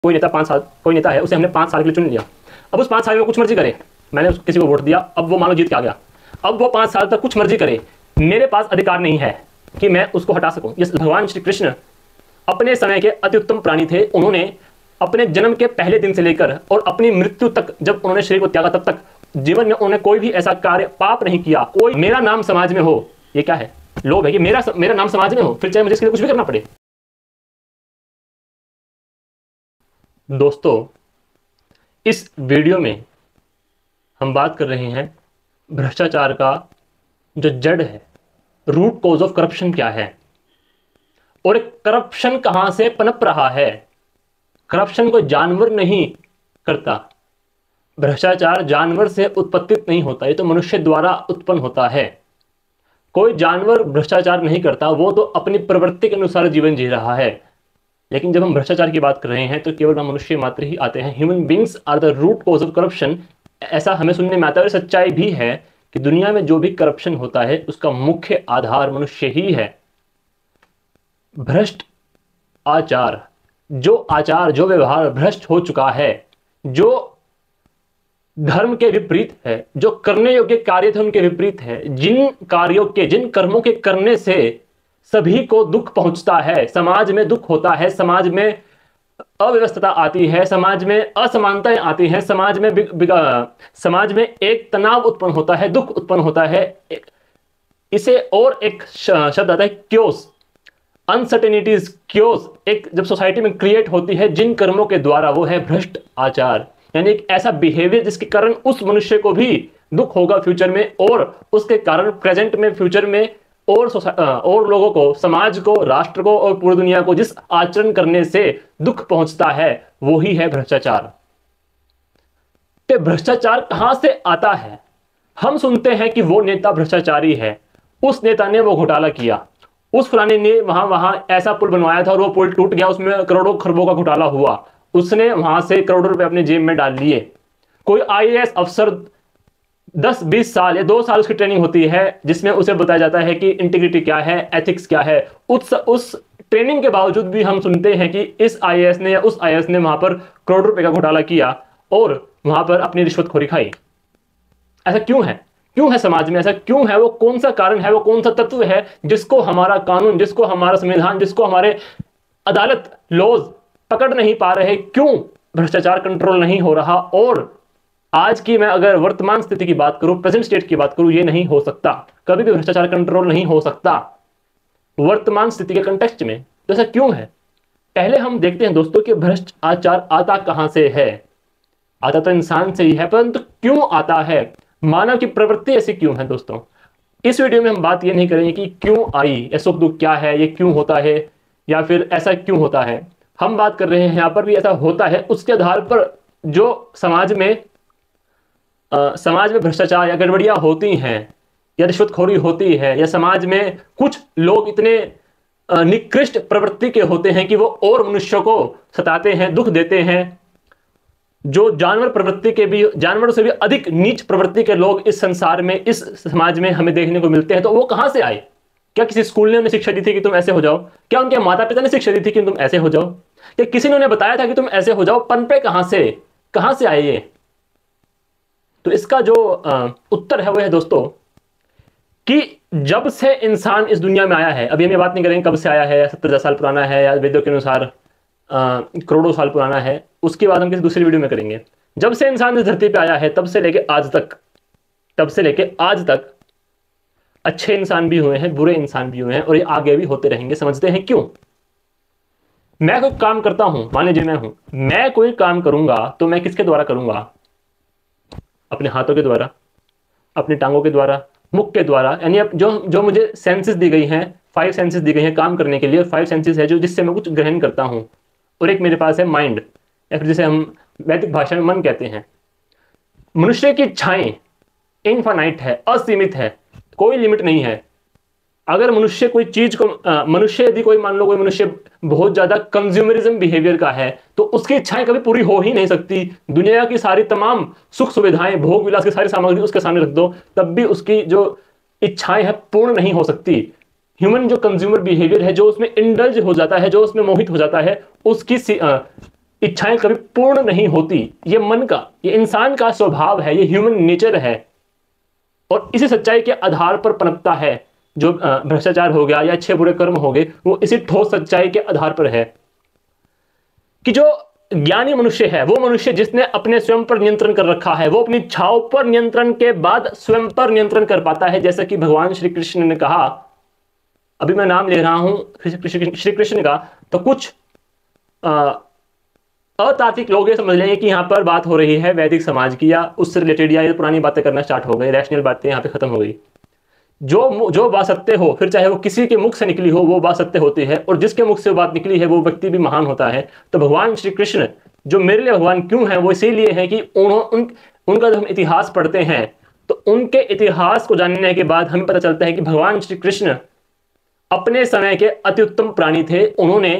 कोई नेता है, उसे हमने 5 साल के लिए चुन लिया। अब उस 5 साल में कुछ मर्जी करे, मैंने किसी को वोट दिया, अब वो मानो जीत के आ गया, अब वो 5 साल तक कुछ मर्जी करे, मेरे पास अधिकार नहीं है कि मैं उसको हटा सकूं। ये भगवान श्री कृष्ण अपने समय के अति उत्तम प्राणी थे। उन्होंने अपने जन्म के पहले दिन से लेकर और अपनी मृत्यु तक, जब उन्होंने शरीर को त्यागा, तब तक जीवन में उन्होंने कोई भी ऐसा कार्य पाप नहीं किया। कोई मेरा नाम समाज में हो, ये क्या है? लोभ है कि मेरा नाम समाज में हो, फिर चाहे मुझे इसके लिए कुछ भी करना पड़े। दोस्तों, इस वीडियो में हम बात कर रहे हैं भ्रष्टाचार का जो जड़ है, रूट कॉज ऑफ करप्शन क्या है, और करप्शन कहां से पनप रहा है। करप्शन को जानवर नहीं करता, भ्रष्टाचार जानवर से उत्पत्तित नहीं होता, ये तो मनुष्य द्वारा उत्पन्न होता है। कोई जानवर भ्रष्टाचार नहीं करता, वो तो अपनी प्रवृत्ति के अनुसार जीवन जी रहा है। लेकिन जब हम भ्रष्टाचार की बात कर रहे हैं तो केवल मनुष्य मात्र ही आते हैं। Human beings are the root cause of corruption, ऐसा हमें सुनने में आता है। सच्चाई भी है कि दुनिया में जो भी करप्शन होता है उसका मुख्य आधार मनुष्य ही है। भ्रष्ट आचार, जो व्यवहार भ्रष्ट हो चुका है, जो धर्म के विपरीत है, जो करने योग्य कार्य थे उनके विपरीत है, जिन कर्मों के करने से सभी को दुख पहुंचता है, समाज में दुख होता है, समाज में अव्यवस्था आती है, समाज में असमानताएं आती हैं, समाज में एक तनाव उत्पन्न होता है, दुख उत्पन्न होता है। इसे और एक शब्द आता है क्योस, अनसर्टेनिटीज क्योस, एक जब सोसाइटी में क्रिएट होती है जिन कर्मों के द्वारा, वो है भ्रष्ट आचार। यानी एक ऐसा बिहेवियर जिसके कारण उस मनुष्य को भी दुख होगा फ्यूचर में, और उसके कारण प्रेजेंट में, फ्यूचर में और लोगों को, समाज को, राष्ट्र को और पूरी दुनिया को जिस आचरण करने से दुख पहुंचता है, वो ही है भ्रष्टाचार। तो भ्रष्टाचार कहां से आता है? हम सुनते हैं कि वो नेता भ्रष्टाचारी है, उस नेता ने वो घोटाला किया, उस फलाने ने वहां ऐसा पुल बनवाया था और वो पुल टूट गया, उसमें करोड़ों खरबों का घोटाला हुआ, उसने वहां से करोड़ों रुपए अपने जेब में डाल लिए। कोई आईएएस अफसर 10-20 साल या 2 साल उसकी ट्रेनिंग होती है, जिसमें उसे बताया जाता है कि इंटीग्रिटी क्या है, एथिक्स क्या है। उस ट्रेनिंग के बावजूद भी हम सुनते हैं कि इस आईएएस ने या उस आईएएस ने वहां पर करोड़ों रुपए का घोटाला किया और वहां पर अपनी रिश्वतखोरी खाई। ऐसा क्यों है? क्यों है समाज में ऐसा? क्यों है? वो कौन सा कारण है, वो कौन सा तत्व है जिसको हमारा कानून, जिसको हमारा संविधान, जिसको हमारे अदालत, लॉज पकड़ नहीं पा रहे? क्यों भ्रष्टाचार कंट्रोल नहीं हो रहा? और आज की मैं अगर वर्तमान स्थिति की बात करूं, प्रेजेंट स्टेट की बात करूं, ये नहीं हो सकता, कभी भी भ्रष्टाचार कंट्रोल नहीं हो सकता वर्तमान स्थिति के कंटेक्स्ट में। तो ऐसा क्यों है? पहले हम देखते हैं दोस्तों कि भ्रष्ट आचार आता कहां से है। आता तो इंसान से ही है, परंतु क्यों आता है, मानव की प्रवृत्ति ऐसी क्यों है? दोस्तों, इस वीडियो में हम बात ये नहीं करेंगे कि क्यों आई, या सुख दुख क्या है, ये क्यों होता है, या फिर ऐसा क्यों होता है। हम बात कर रहे हैं यहां पर भी ऐसा होता है, उसके आधार पर जो समाज में भ्रष्टाचार या गड़बड़ियां होती हैं, या रिश्वतखोरी होती है, या समाज में कुछ लोग इतने निकृष्ट प्रवृत्ति के होते हैं कि वो और मनुष्यों को सताते हैं, दुख देते हैं। जो जानवरों से भी अधिक नीच प्रवृत्ति के लोग इस संसार में, इस समाज में हमें देखने को मिलते हैं। तो वो कहां से आए? क्या किसी स्कूल ने उन्हें शिक्षा दी थी कि तुम ऐसे हो जाओ? क्या उनके माता पिता ने शिक्षा दी थी कि तुम ऐसे हो जाओ? क्या किसी ने उन्हें बताया था कि तुम ऐसे हो जाओ? पनपे कहां से आए ये? तो इसका जो उत्तर है वो है दोस्तों कि जब से इंसान इस दुनिया में आया है, अभी हम ये बात नहीं करेंगे कब से आया है, 70,000 साल पुराना है या वेदों के अनुसार करोड़ों साल पुराना है, उसकी बात हम किसी दूसरी वीडियो में करेंगे। जब से इंसान इस धरती पे आया है तब से लेके आज तक अच्छे इंसान भी हुए हैं, बुरे इंसान भी हुए हैं, और ये आगे भी होते रहेंगे। समझते हैं क्यों? मैं कोई काम करता हूं, मान लीजिए मैं कोई काम करूंगा तो मैं किसके द्वारा करूंगा? अपने हाथों के द्वारा, अपनी टांगों के द्वारा, मुख के द्वारा। यानी जो मुझे सेंसेस दी गई हैं, 5 सेंसेस दी गई हैं काम करने के लिए, 5 सेंसेस है जो जिससे मैं कुछ ग्रहण करता हूं, और एक मेरे पास है माइंड, या फिर जिसे हम वैदिक भाषा में मन कहते हैं। मनुष्य की इच्छाएं इनफाइनाइट है, असीमित है, कोई लिमिट नहीं है। अगर मनुष्य कोई चीज को यदि कोई मान लो कोई मनुष्य बहुत ज्यादा कंज्यूमरिज्म बिहेवियर का है तो उसकी इच्छाएं कभी पूरी हो ही नहीं सकती। दुनिया की सारी तमाम सुख सुविधाएं, भोग विलास की सारी सामग्री उसके सामने रख दो, तब भी उसकी जो इच्छाएं है पूर्ण नहीं हो सकती। ह्यूमन जो कंज्यूमर बिहेवियर है, जो उसमें इंडल्ज हो जाता है, जो उसमें मोहित हो जाता है, उसकी इच्छाएं कभी पूर्ण नहीं होती। ये मन का, ये इंसान का स्वभाव है, ये ह्यूमन नेचर है, और इसी सच्चाई के आधार पर पनपता है। जो भ्रष्टाचार हो गया या अच्छे बुरे कर्म हो गए, वो इसी ठोस सच्चाई के आधार पर है कि जो ज्ञानी मनुष्य है वो मनुष्य जिसने अपने स्वयं पर नियंत्रण कर रखा है, वो अपनी इच्छाओं पर नियंत्रण के बाद स्वयं पर नियंत्रण कर पाता है। जैसा कि भगवान श्री कृष्ण ने कहा, अभी मैं नाम ले रहा हूं श्री कृष्ण का, तो कुछ अतार्किक लोग ये समझ लेंगे कि यहाँ पर बात हो रही है वैदिक समाज की या उससे रिलेटेड, या ये पुरानी बातें करना स्टार्ट हो गई, रैशनल बातें यहाँ पे खत्म हो गई। जो बात सत्य हो, फिर चाहे वो किसी के मुख से निकली हो, वो बात सत्य होती है, और जिसके मुख से वो बात निकली है वो व्यक्ति भी महान होता है। तो भगवान श्री कृष्ण जो मेरे लिए भगवान क्यों है, वो इसीलिए है कि उनका जब हम इतिहास पढ़ते हैं तो उनके इतिहास को जानने के बाद हमें पता चलता है कि भगवान श्री कृष्ण अपने समय के अति उत्तम प्राणी थे। उन्होंने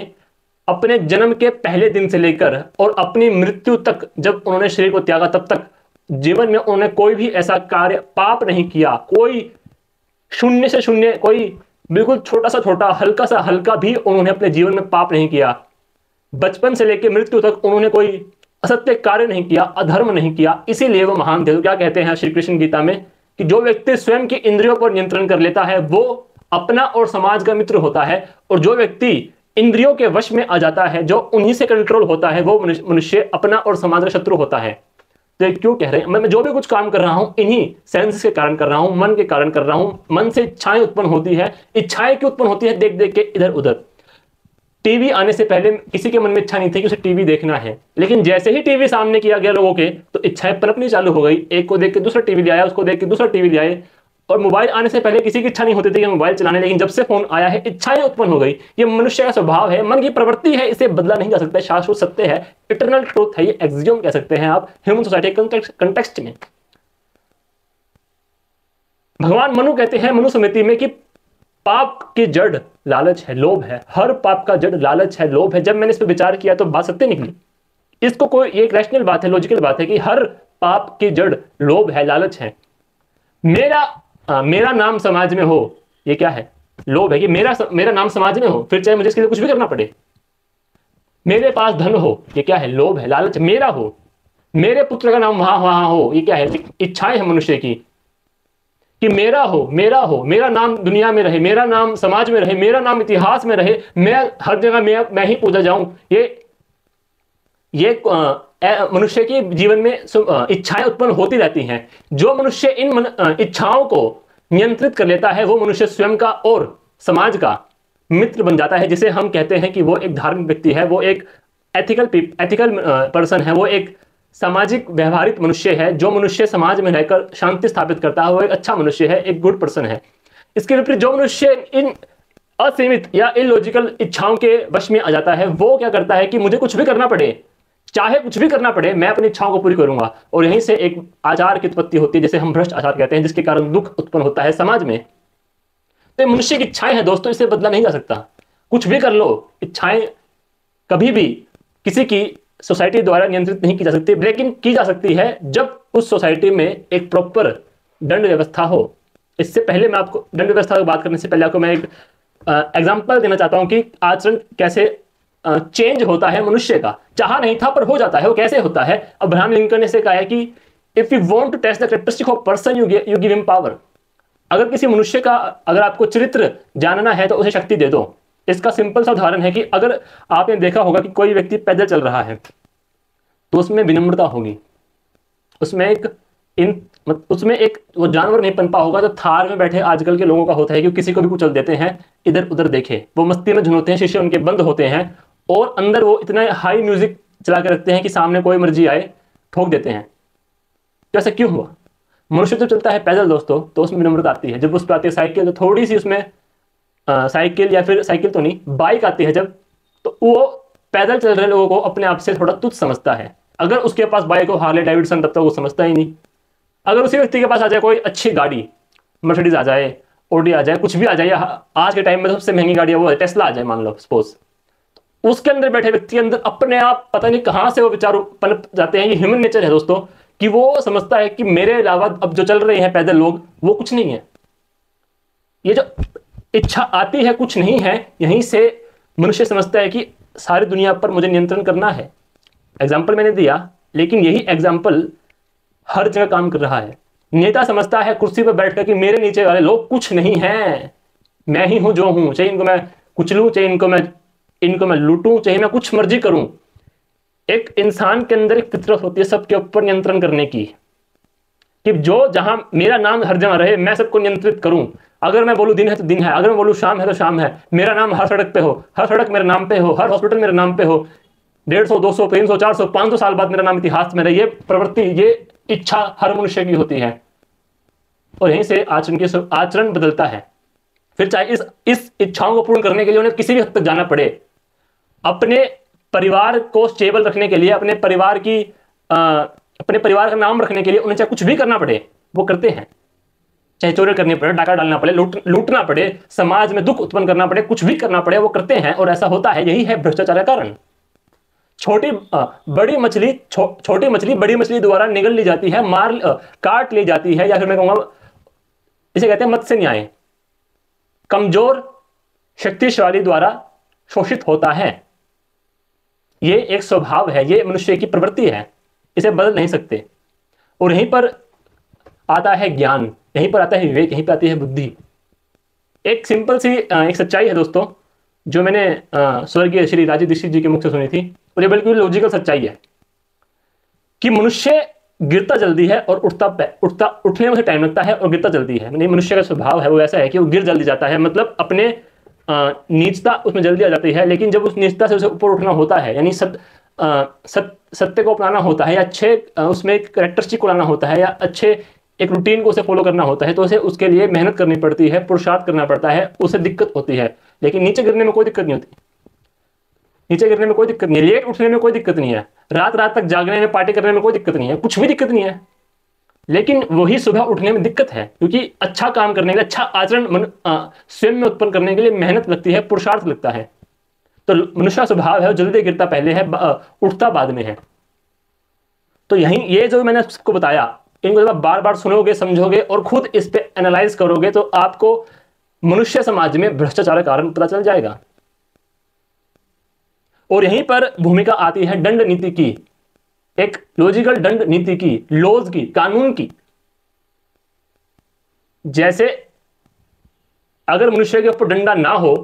अपने जन्म के पहले दिन से लेकर और अपनी मृत्यु तक, जब उन्होंने शरीर को त्यागा, तब तक जीवन में उन्होंने कोई भी ऐसा कार्य पाप नहीं किया। कोई शून्य से शून्य, कोई बिल्कुल छोटा सा छोटा, हल्का सा हल्का भी उन्होंने अपने जीवन में पाप नहीं किया। बचपन से लेकर मृत्यु तक उन्होंने कोई असत्य कार्य नहीं किया, अधर्म नहीं किया, इसीलिए वो महान थे। तो क्या कहते हैं श्री कृष्ण गीता में कि जो व्यक्ति स्वयं की इंद्रियों पर नियंत्रण कर लेता है वो अपना और समाज का मित्र होता है, और जो व्यक्ति इंद्रियों के वश में आ जाता है, जो उन्हीं से कंट्रोल होता है, वो मनुष्य अपना और समाज का शत्रु होता है। तो ये क्यों कह रहे हैं? मैं जो भी कुछ काम कर रहा हूं इन्हीं सेंस के कारण कर रहा हूं, मन के कारण कर रहा हूं। मन से इच्छाएं उत्पन्न होती है। इच्छाएं क्यों उत्पन्न होती है? देख देख के इधर उधर। टीवी आने से पहले किसी के मन में इच्छा नहीं थी कि उसे टीवी देखना है, लेकिन जैसे ही टीवी सामने किया गया लोगों के, तो इच्छाएं पनपनी चालू हो गई। एक को देख के दूसरा टीवी ले आया, उसको देख के दूसरा टीवी ले आए। और मोबाइल आने से पहले किसी की इच्छा नहीं होती थी कि मोबाइल चलाने, लेकिन जब से फोन आया है इच्छाएं उत्पन्न हो गई। ये मनुष्य का स्वभाव है, मन की प्रवृत्ति है, इसे बदला नहीं जा सकता। शाश्वत सत्य है, इटरनल ट्रूथ है, ये एक्सियम कह सकते हैं आप ह्यूमन सोसाइटी कंटेक्स्ट में। भगवान मनु कहते हैं मनुस्मृति में कि पाप की जड़ लालच है, लोभ है। हर पाप का जड़ लालच है, लोभ है। जब मैंने इस पर विचार किया तो बात सत्य निकली। इसको कोई एक रैशनल बात है, लॉजिकल बात है कि हर पाप की जड़ लोभ है, लालच है। मेरा नाम समाज में हो, ये क्या है? लोभ है कि मेरा नाम समाज में हो, फिर चाहे मुझे इसके लिए कुछ भी करना पड़े। मेरे पास धन हो, ये क्या है? लोभ है, लालच। मेरा हो, मेरे पुत्र का नाम वहां हो, ये क्या है? इच्छाएं है मनुष्य की कि मेरा हो, मेरा नाम दुनिया में रहे, मेरा नाम समाज में रहे, मेरा नाम इतिहास में रहे, मैं हर जगह मैं ही पूजा जाऊं। ये मनुष्य के जीवन में इच्छाएं उत्पन्न होती रहती हैं। जो मनुष्य इन इच्छाओं को नियंत्रित कर लेता है वो मनुष्य स्वयं का और समाज का मित्र बन जाता है, जिसे हम कहते हैं कि वो एक धार्मिक व्यक्ति है, वो एक एथिकल पर्सन है, वो एक सामाजिक व्यवहारिक मनुष्य है। जो मनुष्य समाज में रहकर शांति स्थापित करता है वो एक अच्छा मनुष्य है, एक गुड पर्सन है। इसके विपरीत जो मनुष्य इन असीमित या इलॉजिकल इच्छाओं के वश में आ जाता है, वो क्या करता है कि मुझे कुछ भी करना पड़े, चाहे कुछ भी करना पड़े, मैं अपनी इच्छाओं को पूरी करूंगा। और यहीं से एक आचार की उत्पत्ति होती है, जिसे हम भ्रष्ट आचार कहते हैं, जिसके कारण दुख उत्पन्न होता है समाज में। तो मनुष्य की इच्छाएं हैं दोस्तों, इसे बदला नहीं जा सकता। कुछ भी कर लो, इच्छाएं कभी भी किसी की सोसाइटी द्वारा नियंत्रित नहीं की जा सकती, लेकिन की जा सकती है जब उस सोसाइटी में एक प्रॉपर दंड व्यवस्था हो। इससे पहले मैं आपको दंड व्यवस्था की बात करने से पहले आपको मैं एक एग्जाम्पल देना चाहता हूं कि आचरण कैसे चेंज होता है मनुष्य का। चाहा नहीं था पर हो जाता है। वो कैसे होता है? अब्राहम लिंकन ने से कहा है कि if you want to test the characteristic of person you give him power. अगर किसी मनुष्य का अगर आपको चरित्र जानना है तो उसे शक्ति दे दो। इसका सिंपल सा उदाहरण है कि अगर आपने देखा होगा कि कोई व्यक्ति पैदल चल रहा है तो उसमें विनम्रता होगी, उसमें एक वो जानवर नहीं पनपा होगा। तो थार में बैठे आजकल के लोगों का होता है कि किसी को भी कुचल देते हैं, इधर उधर देखे, वो मस्ती में झुनोते हैं, शीशे उनके बंद होते हैं और अंदर वो इतना हाई म्यूजिक चला के रखते हैं कि सामने कोई मर्जी आए ठोक देते हैं। तो ऐसा क्यों हुआ? मनुष्य जब चलता है पैदल दोस्तों तो उसमें विनम्रता आती है। जब उस पर आती है साइकिल तो थोड़ी सी उसमें साइकिल या फिर साइकिल तो नहीं, बाइक आती है जब, तो वो पैदल चल रहे लोगों को अपने आप से थोड़ा तुच्छ समझता है। अगर उसके पास बाइक हो, हार्ले डेविडसन, तब तक वो समझता ही नहीं। अगर उसी व्यक्ति के पास आ जाए कोई अच्छी गाड़ी, मर्सिडीज आ जाए, ऑडी आ जाए, कुछ भी आ जाए, आज के टाइम में सबसे महंगी गाड़ी है वो टेस्ला आ जाए मान लो सपोज, उसके अंदर बैठे व्यक्ति के अंदर अपने आप पता नहीं कहां से वो विचार पनप जाते हैं। ये ह्यूमन नेचर है दोस्तों कि वो समझता है कि मेरे अलावा अब जो चल रहे हैं पैदल लोग वो कुछ नहीं है। ये जो इच्छा आती है कुछ नहीं है, यहीं से मनुष्य समझता है कि सारी दुनिया पर मुझे नियंत्रण करना है, एग्जाम्पल मैंने दिया, लेकिन यही एग्जाम्पल हर जगह काम कर रहा है। नेता समझता है कुर्सी पर बैठकर कि मेरे नीचे वाले लोग कुछ नहीं हैं, मैं ही हूं जो हूं, चाहे इनको मैं कुचलूं, चाहे इनको मैं लूटूं, चाहे मैं कुछ मर्जी करूं। एक इंसान के अंदर एक फितरत होती है सबके ऊपर नियंत्रण करने की, कि जो जहां मेरा नाम हर जगह रहे, मैं सबको नियंत्रित करूं। अगर मैं बोलूं दिन है तो दिन है, अगर मैं बोलूं शाम है तो शाम है, मेरा नाम हर सड़क पे हो, हर सड़क मेरे नाम पे हो, हर हॉस्पिटल मेरे नाम पे हो, 150, 200, 300, 400, 500 साल बाद मेरा नाम इतिहास में रहे। ये प्रवृत्ति, ये इच्छा हर मनुष्य की होती है, और यहीं से आचरण बदलता है। फिर चाहे इस इच्छाओं को पूर्ण करने के लिए उन्हें किसी भी हद तक जाना पड़े, अपने परिवार को स्टेबल रखने के लिए, अपने परिवार का नाम रखने के लिए उन्हें चाहे कुछ भी करना पड़े, वो करते हैं। चाहे चोरी करनी पड़े, डाका डालना पड़े, लूटना पड़े, समाज में दुख उत्पन्न करना पड़े, कुछ भी करना पड़े, वो करते हैं, और ऐसा होता है। यही है भ्रष्टाचार का कारण। छोटी मछली बड़ी मछली द्वारा निगल ली जाती है, काट ली जाती है, या फिर मैं कहूंगा इसे कहते हैं मत्स्य न्याय। कमजोर शक्तिशाली द्वारा शोषित होता है। ये एक स्वभाव है, ये मनुष्य की प्रवृत्ति है, इसे बदल नहीं सकते। और यहीं पर आता है ज्ञान, यहीं पर आता है विवेक, यहीं पर आती है बुद्धि। एक सिंपल सी एक सच्चाई है दोस्तों, जो मैंने स्वर्गीय श्री राजीव दीक्षित जी के मुख से सुनी थी, और ये बिल्कुल लॉजिकल सच्चाई है कि मनुष्य गिरता जल्दी है और उठने में टाइम लगता है, और गिरता जल्दी है। नहीं, मनुष्य का स्वभाव है वो ऐसा है कि वो गिर जल्दी जाता है, मतलब अपने नीचता उसमें जल्दी आ जाती है, लेकिन जब उस नीचता से उसे ऊपर उठना होता है, यानी सत्य को अपनाना होता है, या अच्छे उसमें कैरेक्टरिस्टिक को लाना होता है, या अच्छे एक रूटीन को उसे फॉलो करना होता है, तो उसे उसके लिए मेहनत करनी पड़ती है, पुरुषार्थ करना पड़ता है, उसे दिक्कत होती है। लेकिन नीचे गिरने में कोई दिक्कत नहीं होती, नीचे गिरने में कोई दिक्कत नहीं है, लेट उठने में कोई दिक्कत नहीं है, रात रात तक जागने में, पार्टी करने में कोई दिक्कत नहीं है, कुछ भी दिक्कत नहीं है। लेकिन वही सुबह उठने में दिक्कत है, क्योंकि अच्छा काम करने के लिए, अच्छा आचरण स्वयं में उत्पन्न करने के लिए मेहनत लगती है, पुरुषार्थ लगता है। तो मनुष्य स्वभाव है, जल्दी गिरता पहले है, उठता बाद में है। तो यही ये जो मैंने सबको बताया, इनको जब आप बार बार सुनोगे, समझोगे और खुद इस पे एनालाइज करोगे, तो आपको मनुष्य समाज में भ्रष्टाचार का कारण पता चल जाएगा। और यहीं पर भूमिका आती है दंड नीति की, एक लॉजिकल दंड नीति की, लॉज की, कानून की। जैसे अगर मनुष्य के ऊपर डंडा ना हो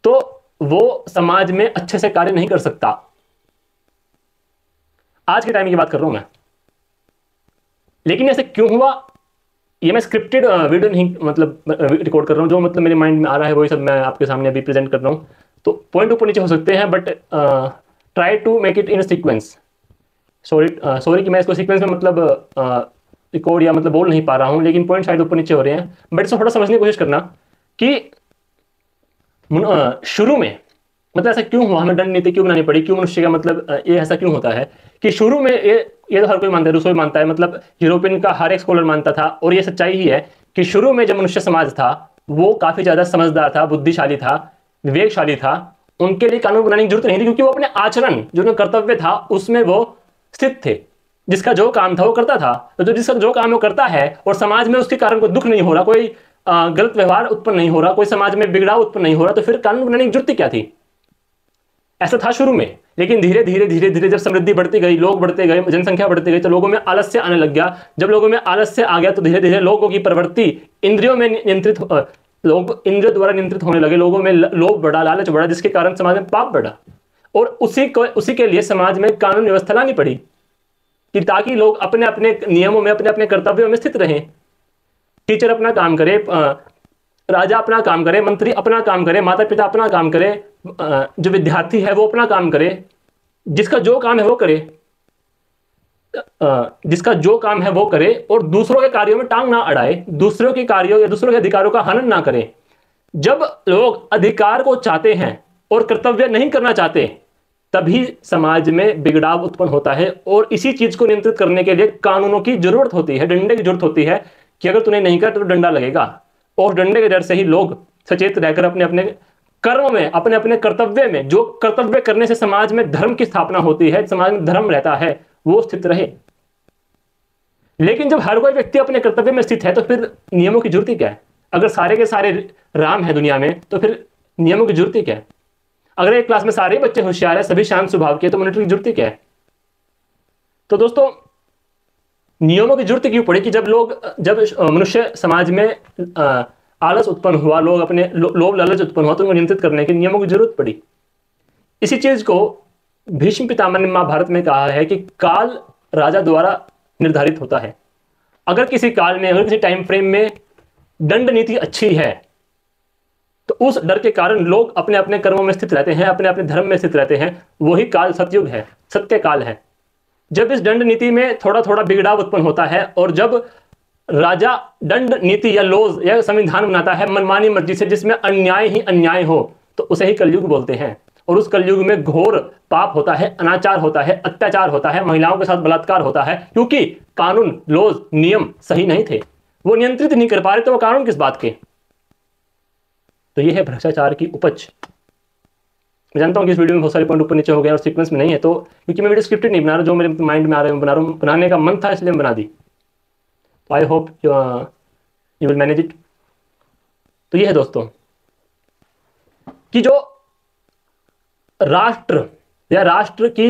तो वो समाज में अच्छे से कार्य नहीं कर सकता। आज के टाइम की बात कर रहा हूं मैं, लेकिन ऐसे क्यों हुआ, ये मैं स्क्रिप्टेड वीडियो नहीं मतलब रिकॉर्ड कर रहा हूं, जो मतलब मेरे माइंड में आ रहा है वही सब मैं आपके सामने अभी प्रेजेंट कर रहा हूं। तो पॉइंट ऊपर नीचे हो सकते हैं, but try to make it in sequence. Sorry कि मैं इसको सीक्वेंस में मतलब रिकॉर्ड या मतलब बोल नहीं पा रहा हूं, लेकिन पॉइंट शायद ऊपर नीचे हो रहे हैं। बट इसको थोड़ा समझने की कोशिश करना कि शुरू में मतलब ऐसा क्यों हुआ, हमें दंड नीति क्यों बनानी पड़ी, क्यों मनुष्य का मतलब ये ऐसा क्यों होता है कि शुरू में ये तो हर कोई मानता है, रूसो भी मानता है, मतलब यूरोपियन का हर एक स्कॉलर मानता था, और ये सच्चाई ही है कि शुरू में जब मनुष्य समाज था वो काफी ज्यादा समझदार था, बुद्धिशाली था, विवेकशाली था। उनके लिए कानून बनाने की जरूरत नहीं थी, क्योंकि वो अपने आचरण, जो उनका कर्तव्य था, उसमें वो स्थित थे। जिसका जो काम था वो करता था। तो जिसका जो काम वो करता है और समाज में उसके कारण कोई दुख नहीं हो रहा, कोई गलत व्यवहार उत्पन्न नहीं हो रहा, कोई समाज में बिगड़ाव उत्पन्न नहीं हो रहा, तो फिर कानून बनाने की जरूरत क्या थी। ऐसा था शुरू में, लेकिन धीरे धीरे जब समृद्धि बढ़ती गई, लोग बढ़ते गए, जनसंख्या बढ़ती गई, तो लोगों में आलस्य आने लग गया। जब लोगों में आलस्य आ गया तो धीरे धीरे लोगों की प्रवृत्ति इंद्रियों में नियंत्रित, लोग इंद्रियों द्वारा नियंत्रित होने लगे, लोगों में लोभ बढ़ा, लालच बढ़ा, जिसके कारण समाज में पाप बढ़ा। और उसी के लिए समाज में कानून व्यवस्था लानी पड़ी, कि ताकि लोग अपने अपने नियमों में, अपने अपने कर्तव्यों में स्थित रहें। टीचर अपना काम करे, राजा अपना काम करे, मंत्री अपना काम करे, माता पिता अपना काम करे, जो विद्यार्थी है वो अपना काम करे, जिसका जो काम है वो करे, जिसका जो काम है वो करे, और दूसरों के कार्यों में टांग ना अड़ाए, दूसरों के कार्यों या दूसरों के अधिकारों का हनन ना करे। जब लोग अधिकार को चाहते हैं और कर्तव्य नहीं करना चाहते, तभी समाज में बिगड़ाव उत्पन्न होता है। और इसी चीज को नियंत्रित करने के लिए कानूनों की जरूरत होती है, डंडे की जरूरत होती है, कि अगर तूने नहीं कर तो डंडा लगेगा। और डंडे के डर से ही लोग सचेत रहकर अपने अपने कर्म में, अपने अपने कर्तव्य में, जो कर्तव्य करने से समाज में धर्म की स्थापना होती है, समाज में धर्म रहता है, वो स्थित रहे। लेकिन जब हर कोई व्यक्ति अपने कर्तव्य में स्थित है, तो फिर नियमों की जरूरत क्या है। अगर सारे के सारे राम है दुनिया में, तो फिर नियमों की जरूरत क्या है। अगर एक क्लास में सारे बच्चे होशियार है, सभी शांत स्वभाव के, तो मॉनिटर की जरूरत क्या है? तो नियमों की जरूरत क्यों पड़ी कि जब मनुष्य समाज में आलस उत्पन्न हुआ, लोग अपने लोभ लालच उत्पन्न हुआ, तो उनको नियंत्रित करने के नियमों की जरूरत पड़ी। इसी चीज को भीष्म पितामह ने महाभारत में कहा है कि काल राजा द्वारा निर्धारित होता है। अगर किसी काल में, अगर किसी टाइम फ्रेम में दंड नीति अच्छी है, तो उस डर के कारण लोग अपने अपने कर्मों में स्थित रहते हैं, अपने अपने धर्म में स्थित रहते हैं। वही काल सतयुग है, सत्य काल है। जब इस दंड नीति में थोड़ा थोड़ा बिगड़ाव उत्पन्न होता है, और जब राजा दंड नीति या लॉज या संविधान बनाता है मनमानी मर्जी से, जिसमें अन्याय ही अन्याय हो, तो उसे ही कलयुग बोलते हैं। और उस कलयुग में घोर पाप होता है, अनाचार होता है, अत्याचार होता है, महिलाओं के साथ बलात्कार होता है, क्योंकि कानून, लॉज, नियम सही नहीं थे, वो नियंत्रित नहीं कर पा रहे, तो वो कानून किस बात के? तो ये है भ्रष्टाचार की उपज। मैं जानता हूँ कि इस वीडियो में बहुत सारे पॉइंट ऊपर नीचे हो गए और सीक्वेंस में नहीं है, तो क्योंकि मैं वीडियो स्क्रिप्टेड नहीं बना रहा, जो मेरे माइंड में आ रहे हैं बना रहा हूँ, बनाने का मन था इसलिए मैं बना दी। तो I hope you will manage it. तो ये है दोस्तों कि जो राष्ट्र या राष्ट्र की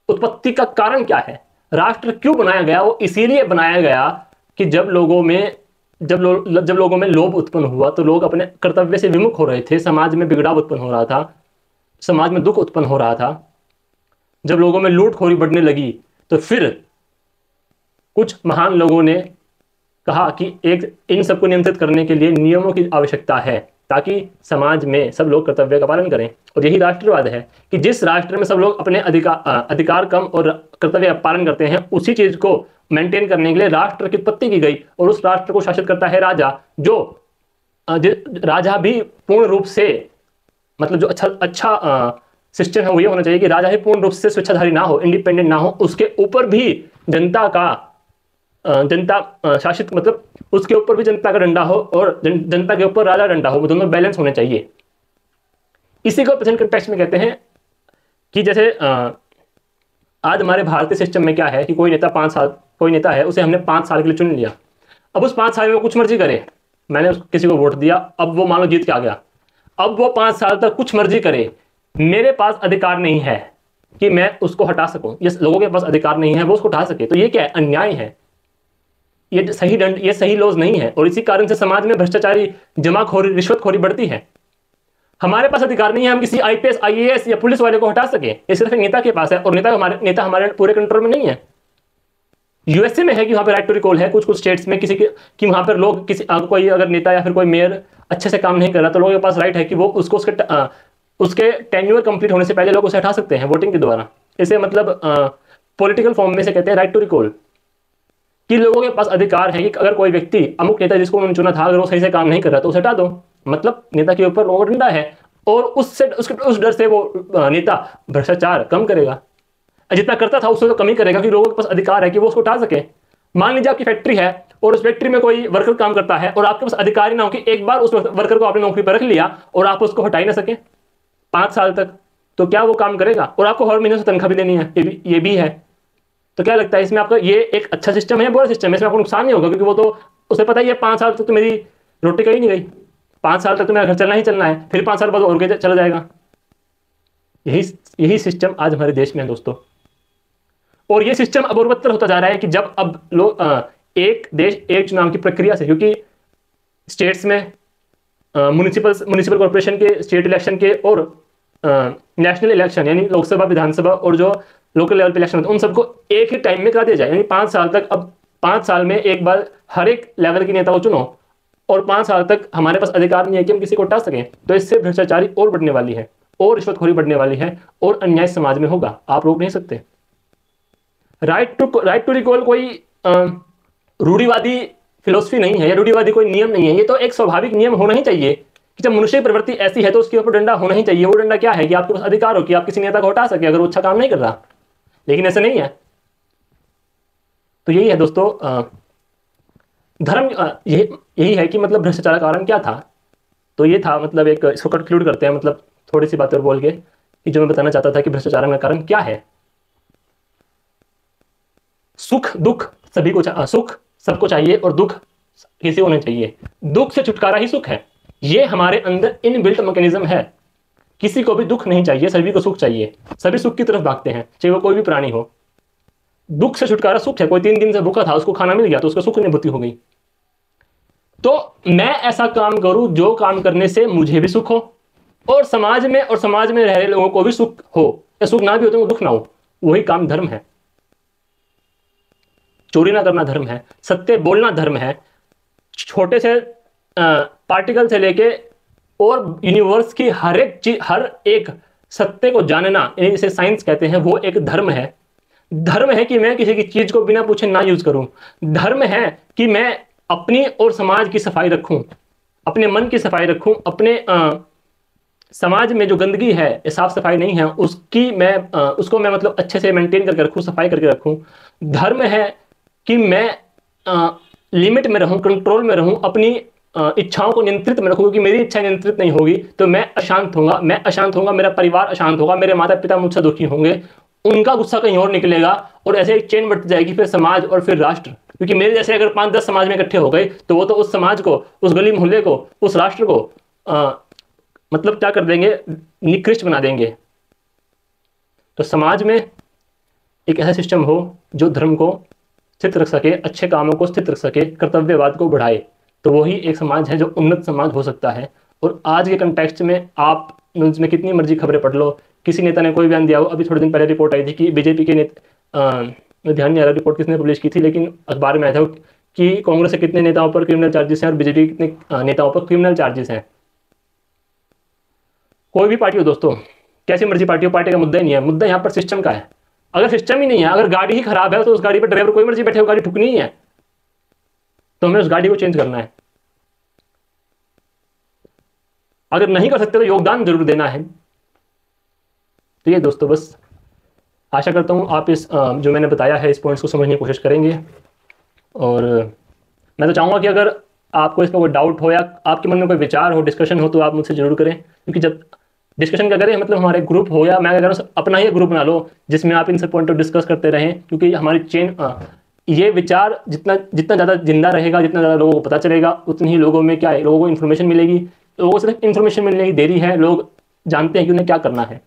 उत्पत्ति का कारण क्या है, राष्ट्र क्यों बनाया गया, वो इसीलिए बनाया गया कि जब लोगों में लोभ उत्पन्न हुआ, तो लोग अपने कर्तव्य से विमुख हो रहे थे, समाज में बिगड़ाव उत्पन्न हो रहा था, समाज में दुख उत्पन्न हो रहा था। जब लोगों में लूटखोरी बढ़ने लगी, तो फिर कुछ महान लोगों ने कहा कि इन सबको नियंत्रित करने के लिए नियमों की आवश्यकता है, ताकि समाज में सब लोग कर्तव्य का पालन करें। और यही राष्ट्रवाद है कि जिस राष्ट्र में सब लोग अपने अधिकार कम और कर्तव्य का पालन करते हैं, उसी चीज को मेंटेन करने के लिए राष्ट्र की उत्पत्ति की गई। और उस राष्ट्र को शासित करता है राजा, जो राजा भी पूर्ण रूप से, मतलब जो अच्छा सिस्टम है वो ये होना चाहिए कि राजा ही पूर्ण रूप से स्वेच्छाधारी ना हो, इंडिपेंडेंट ना हो, उसके ऊपर भी जनता शासित, मतलब उसके ऊपर भी जनता का डंडा हो और जनता के ऊपर राजा डंडा हो, वो दोनों बैलेंस होने चाहिए। इसी को प्रेजेंट कंटेक्स्ट में कहते हैं कि जैसे आज हमारे भारतीय सिस्टम में क्या है कि कोई नेता है, उसे हमने 5 साल के लिए चुन लिया। अब उस 5 साल में वो कुछ मर्जी करे, मैंने किसी को वोट दिया, अब वो मान लो जीत के आ गया, अब वो 5 साल तक कुछ मर्जी करे, मेरे पास अधिकार नहीं है कि मैं उसको हटा सकूं। ये लोगों के पास अधिकार नहीं है वो उसको हटा सके। तो ये क्या है? अन्याय है, ये सही दंड, ये सही लॉज नहीं है। और इसी कारण से समाज में भ्रष्टाचारी, जमाखोरी, रिश्वतखोरी बढ़ती है। हमारे पास अधिकार नहीं है हम किसी IPS, IAS या पुलिस वाले को हटा सके, ये सिर्फ नेता के पास है, और नेता हमारे पूरे कंट्रोल में नहीं है। USA में है कि वहां पर राइट टू रिकॉल है, कुछ कुछ स्टेट्स में किसी कि वहां पर लोग कोई अगर नेता या फिर कोई मेयर अच्छे से काम नहीं कर रहा, तो लोगों के पास राइट है कि वो उसके टेन्योर कंप्लीट होने से पहले लोग उसे हटा सकते हैं वोटिंग के द्वारा। इसे मतलब पॉलिटिकल फॉर्म में से कहते हैं राइट टू रिकॉल, कि लोगों के पास अधिकार है कि अगर कोई व्यक्ति, अमुक नेता जिसको उन्होंने चुना था, अगर वो सही से काम नहीं कर रहा तो उसे हटा दो। मतलब नेता के ऊपर लोगों का डंडा है, और उस डर से वो नेता भ्रष्टाचार कम करेगा, जितना करता था उससे तो कम ही करेगा, कि लोगों के पास अधिकार है कि वो उसको उठा सके। मान लीजिए आपकी फैक्ट्री है और उस फैक्ट्री में कोई वर्कर काम करता है, और आपके पास अधिकार ही ना हो कि एक बार उस वर्कर को आपने नौकरी पर रख लिया और आप उसको हटा ही ना सके 5 साल तक, तो क्या वो काम करेगा? और आपको हर महीने से तनख्वाह भी देनी है, ये भी है। तो क्या लगता है इसमें आपका ये एक अच्छा सिस्टम है, बुरा सिस्टम है? इसमें आपको नुकसान नहीं होगा, क्योंकि वो तो उसे पता ही है 5 साल तक तो मेरी रोटी कहीं नहीं गई, 5 साल तक तो मेरा घर चलना ही चलना है, फिर 5 साल बाद और चला जाएगा। यही सिस्टम आज हमारे देश में है दोस्तों। और ये सिस्टम अब और बदतर होता जा रहा है कि जब अब लोग एक देश एक चुनाव की प्रक्रिया से, क्योंकि स्टेट्स में म्युनिसिपल कॉर्पोरेशन के, स्टेट इलेक्शन के और नेशनल इलेक्शन यानी लोकसभा, विधानसभा और जो लोकल लेवल पे इलेक्शन होते हैं, उन सबको एक ही टाइम में करा दिया जाए, यानी 5 साल तक। अब 5 साल में एक बार हर एक लेवल के नेता को चुनो, और 5 साल तक हमारे पास अधिकार नहीं है कि हम किसी को हटा सकें। तो इससे भ्रष्टाचारी और बढ़ने वाली है, और रिश्वतखोरी बढ़ने वाली है, और अन्याय समाज में होगा, आप रोक नहीं सकते। राइट टू रिकॉल कोई रूढ़िवादी फिलोसफी नहीं है, या रूढ़िवादी कोई नियम नहीं है। ये तो एक स्वाभाविक नियम होना ही चाहिए कि जब मनुष्य की प्रवृत्ति ऐसी है तो उसके ऊपर डंडा होना ही चाहिए। वो डंडा क्या है कि आपके पास अधिकार हो कि आप किसी नेता को हटा सके अगर वो अच्छा काम नहीं कर रहा, लेकिन ऐसा नहीं है। तो यही है दोस्तों, धर्म यही है कि मतलब भ्रष्टाचार का कारण क्या था। तो ये था, मतलब एक इसको कंक्लूड करते हैं, मतलब थोड़ी सी बातें और बोल के, कि जो मैं बताना चाहता था कि भ्रष्टाचार का कारण क्या है। सुख दुख सभी को सुख सबको चाहिए और दुख किसी को नहीं चाहिए। दुख से छुटकारा ही सुख है, ये हमारे अंदर इनबिल्ट मैकेनिज्म है। किसी को भी दुख नहीं चाहिए, सभी को सुख चाहिए। सभी सुख की तरफ भागते हैं, चाहे वो कोई भी प्राणी हो। दुख से छुटकारा सुख है। कोई 3 दिन से भूखा था, उसको खाना मिल गया तो उसको सुख की अनुभूति हो गई। तो मैं ऐसा काम करूं जो काम करने से मुझे भी सुख हो और समाज में रह रहे लोगों को भी सुख हो, या सुख ना भी हो तो दुख ना हो। वही काम धर्म है। चोरी ना करना धर्म है, सत्य बोलना धर्म है, छोटे से पार्टिकल से लेके और यूनिवर्स की हर एक चीज, हर एक सत्य को जानना, इसे साइंस कहते हैं, वो एक धर्म है। धर्म है कि मैं किसी की चीज को बिना पूछे ना यूज करूं। धर्म है कि मैं अपनी और समाज की सफाई रखूं, अपने मन की सफाई रखूं, अपने समाज में जो गंदगी है, साफ सफाई नहीं है, उसको मैं मतलब अच्छे से मेंटेन करके रखूं, सफाई करके रखूं। धर्म है कि मैं लिमिट में रहूं, कंट्रोल में रहूं, अपनी इच्छाओं को नियंत्रित में रखूं, क्योंकि मेरी इच्छा नियंत्रित नहीं होगी तो मैं अशांत होऊंगा, मेरा परिवार अशांत होगा, मेरे माता पिता मुझसे दुखी होंगे, उनका गुस्सा कहीं और निकलेगा और ऐसे एक चेन बढ़ती जाएगी, फिर समाज और फिर राष्ट्र। क्योंकि मेरे जैसे अगर 5-10 समाज में इकट्ठे हो गए तो वो तो उस समाज को, उस गली मोहल्ले को, उस राष्ट्र को मतलब क्या कर देंगे, निकृष्ट बना देंगे। तो समाज में एक ऐसा सिस्टम हो जो धर्म को स्थित रख सके, अच्छे कामों को स्थित रख सके, कर्तव्यवाद को बढ़ाए, तो वही एक समाज है जो उन्नत समाज हो सकता है। और आज के कंटेक्स्ट में आप न्यूज़ में कितनी मर्जी खबरें पढ़ लो, किसी नेता ने कोई बयान दिया हो। अभी थोड़े दिन पहले रिपोर्ट आई थी कि बीजेपी के ध्यान नहीं आ रहा रिपोर्ट किसने पब्लिश की थी, लेकिन अखबार में आया था कि कांग्रेस के कितने नेताओं पर क्रिमिनल चार्जेस हैं और बीजेपी के कितने नेताओं पर क्रिमिनल चार्जेस हैं। कोई भी पार्टी हो दोस्तों, कैसी मर्जी पार्टी हो, पार्टी का मुद्दा ही नहीं है। मुद्दा यहाँ पर सिस्टम का है। अगर सिस्टम ही नहीं है, अगर गाड़ी ही खराब है तो उस गाड़ी पर ड्राइवर कोई मर्जी बैठे हो, गाड़ी ठुकनी ही है, तो हमें उस गाड़ी को चेंज करना है। अगर नहीं कर सकते तो योगदान जरूर देना है। तो ये दोस्तों, बस आशा करता हूँ आप इस जो मैंने बताया है इस पॉइंट्स को समझने की कोशिश करेंगे। और मैं तो चाहूँगा कि अगर आपको इसमें कोई डाउट हो या आपके मन में कोई विचार हो, डिस्कशन हो, तो आप मुझसे जरूर करें। क्योंकि जब डिस्कशन क्या करें, मतलब हमारे ग्रुप हो, या मैं कह रहा हूँ अपना ही ग्रुप बना लो जिसमें आप इन सब पॉइंट को डिस्कस करते रहें। क्योंकि हमारी चेन, ये विचार जितना ज़्यादा जिंदा रहेगा, जितना ज़्यादा लोगों को पता चलेगा, उतनी ही लोगों में क्या है, लोगों को इन्फॉर्मेशन मिलेगी। लोगों को सिर्फ इन्फॉर्मेशन मिलने की देरी है, लोग जानते हैं कि उन्हें क्या करना है।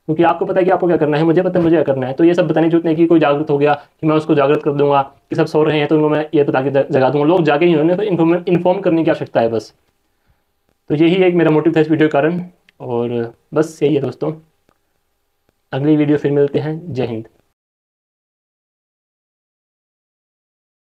क्योंकि आपको पता है कि आपको क्या करना है, मुझे पता है मुझे क्या करना है। तो ये सब बताने की जरूरत नहीं कि कोई जागृत हो गया कि मैं उसको जागृत कर दूंगा, कि सब सो रहे हैं तो उनको मैं ये बता के जगा दूंगा। लोग जागे ही होने, तो इन्फॉर्म करने की आवश्यकता है बस। तो यही एक मेरा मोटिव था इस वीडियो के कारण। और बस यही है दोस्तों, अगली वीडियो फिर मिलते हैं। जय हिंद।